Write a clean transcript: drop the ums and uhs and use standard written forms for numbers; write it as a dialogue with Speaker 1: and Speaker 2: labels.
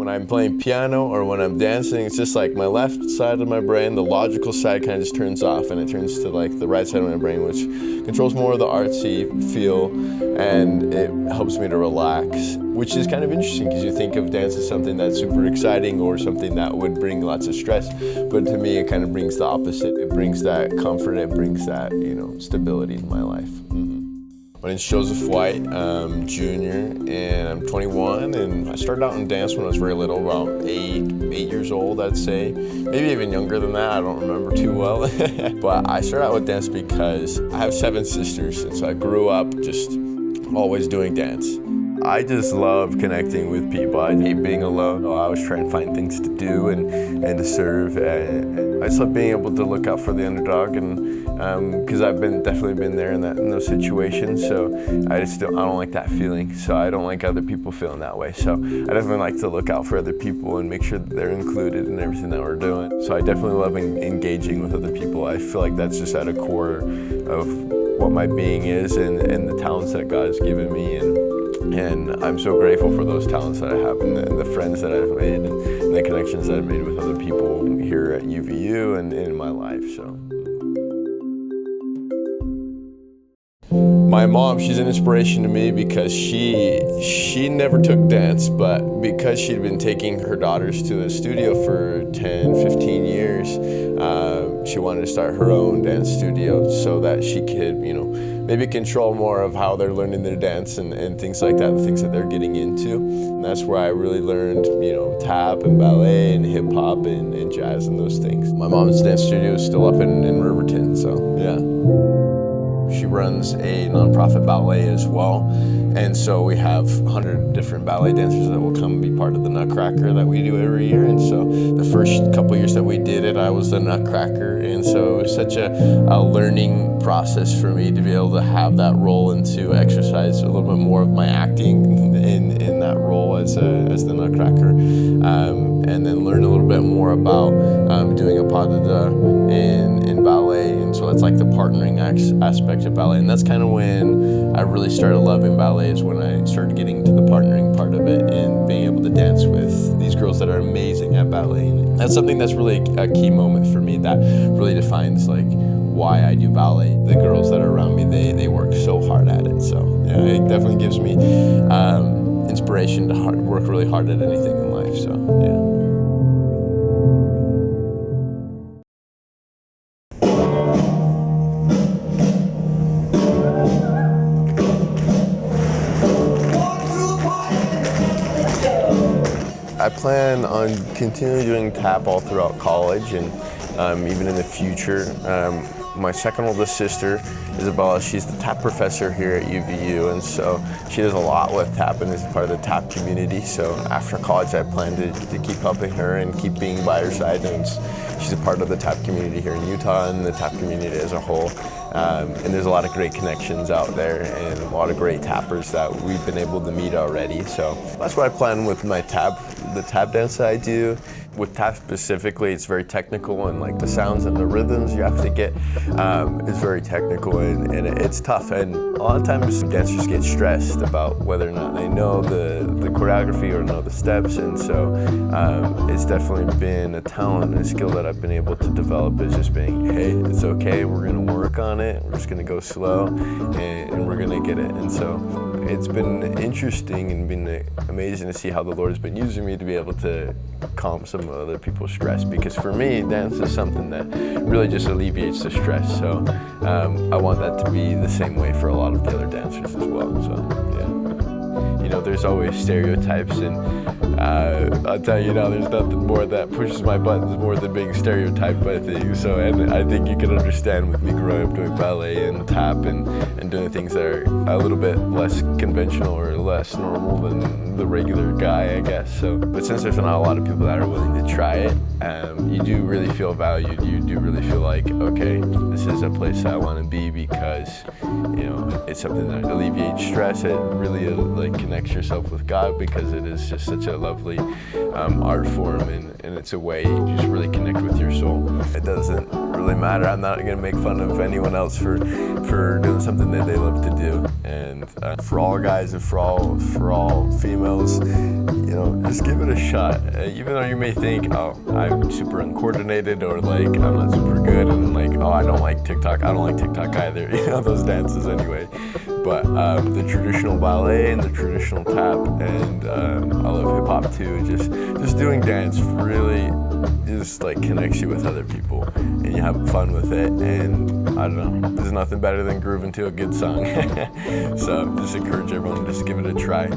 Speaker 1: When I'm playing piano or when I'm dancing, it's just like my left side of my brain, the logical side kind of just turns off, and it turns to like the right side of my brain, which controls more of the artsy feel, and it helps me to relax, which is kind of interesting because you think of dance as something that's super exciting or something that would bring lots of stress, but to me it kind of brings the opposite. It brings that comfort, it brings that, stability in my life. My name's Joseph White. I'm junior and I'm 21, and I started out in dance when I was very little, about 8 years old, I'd say. Maybe even younger than that, I don't remember too well. But I started out with dance because I have 7 sisters, and so I grew up just always doing dance. I just love connecting with people. I hate being alone. I always try and find things to do and to serve. I just love being able to look out for the underdog, and because I've definitely been there in those situations. So I don't like that feeling. So I don't like other people feeling that way. So I definitely like to look out for other people and make sure that they're included in everything that we're doing. So I definitely love engaging with other people. I feel like that's just at a core of what my being is and the talents that God has given me. And I'm so grateful for those talents that I have and the friends that I've made and the connections that I've made with other people here at UVU and in my life. So. My mom, she's an inspiration to me because she never took dance, but because she'd been taking her daughters to the studio for 10, 15 years, she wanted to start her own dance studio so that she could, maybe control more of how they're learning their dance and things like that, the things that they're getting into. And that's where I really learned, tap and ballet and hip hop and jazz and those things. My mom's dance studio is still up in Riverton, so yeah. She runs a nonprofit ballet as well, and so we have 100 different ballet dancers that will come and be part of the Nutcracker that we do every year. And so the first couple years that we did it, I was the Nutcracker, and so it was such a learning process for me to be able to have that role and to exercise a little bit more of my acting in that role as the Nutcracker, and then learn a little bit more about doing a pas de deux in ballet. And so it's like the partnering aspect of ballet, and that's kind of when I really started loving ballet, is when I started getting to the partnering part of it and being able to dance with these girls that are amazing at ballet. And that's something that's really a key moment for me that really defines like why I do ballet. The girls that are around me, they work so hard at it. So yeah, it definitely gives me inspiration to work really hard at anything in life. So yeah. I plan on continuing doing tap all throughout college and even in the future. My second oldest sister, Isabella, she's the tap professor here at UVU, and so she does a lot with tap and is part of the tap community. So after college, I plan to keep helping her and keep being by her side. And she's a part of the tap community here in Utah and the tap community as a whole. And there's a lot of great connections out there and a lot of great tappers that we've been able to meet already. So that's what I plan with the tap dance that I do. With tap specifically, it's very technical, and like the sounds and the rhythms you have to get is very technical, and it's tough. And a lot of times dancers get stressed about whether or not they know the choreography or know the steps, and so it's definitely been a talent and a skill that I've been able to develop, is just being, hey, it's okay, we're gonna work on it, we're just gonna go slow, and we're gonna get it. And so it's been interesting and been amazing to see how the Lord has been using me to be able to calm some of other people's stress, because for me, dance is something that really just alleviates the stress. So I want that to be the same way for a lot of the other dancers as well. So yeah. There's always stereotypes, and I'll tell you now, there's nothing more that pushes my buttons more than being stereotyped by things. So, and I think you can understand with me growing up doing ballet and tap and doing things that are a little bit less conventional or less normal than the regular guy, I guess. So, but since there's not a lot of people that are willing to try it, you do really feel valued. You do really feel like, okay, this is a place I want to be, because it's something that alleviates stress. It really like connects yourself with God, because it is just such a lovely art form, and it's a way you just really connect with your soul. It doesn't really matter. I'm not going to make fun of anyone else for doing something that they love to do. And for all guys and for all females, just give it a shot. Even though you may think, oh, I'm super uncoordinated, or like I'm not super good, and like, oh, I don't like TikTok. I don't like TikTok either. Those dances anyway. But the traditional ballet and the traditional tap, and I love hip hop too. Just doing dance really just like connects you with other people, and you have fun with it. And I don't know, there's nothing better than grooving to a good song. So just encourage everyone to just give it a try.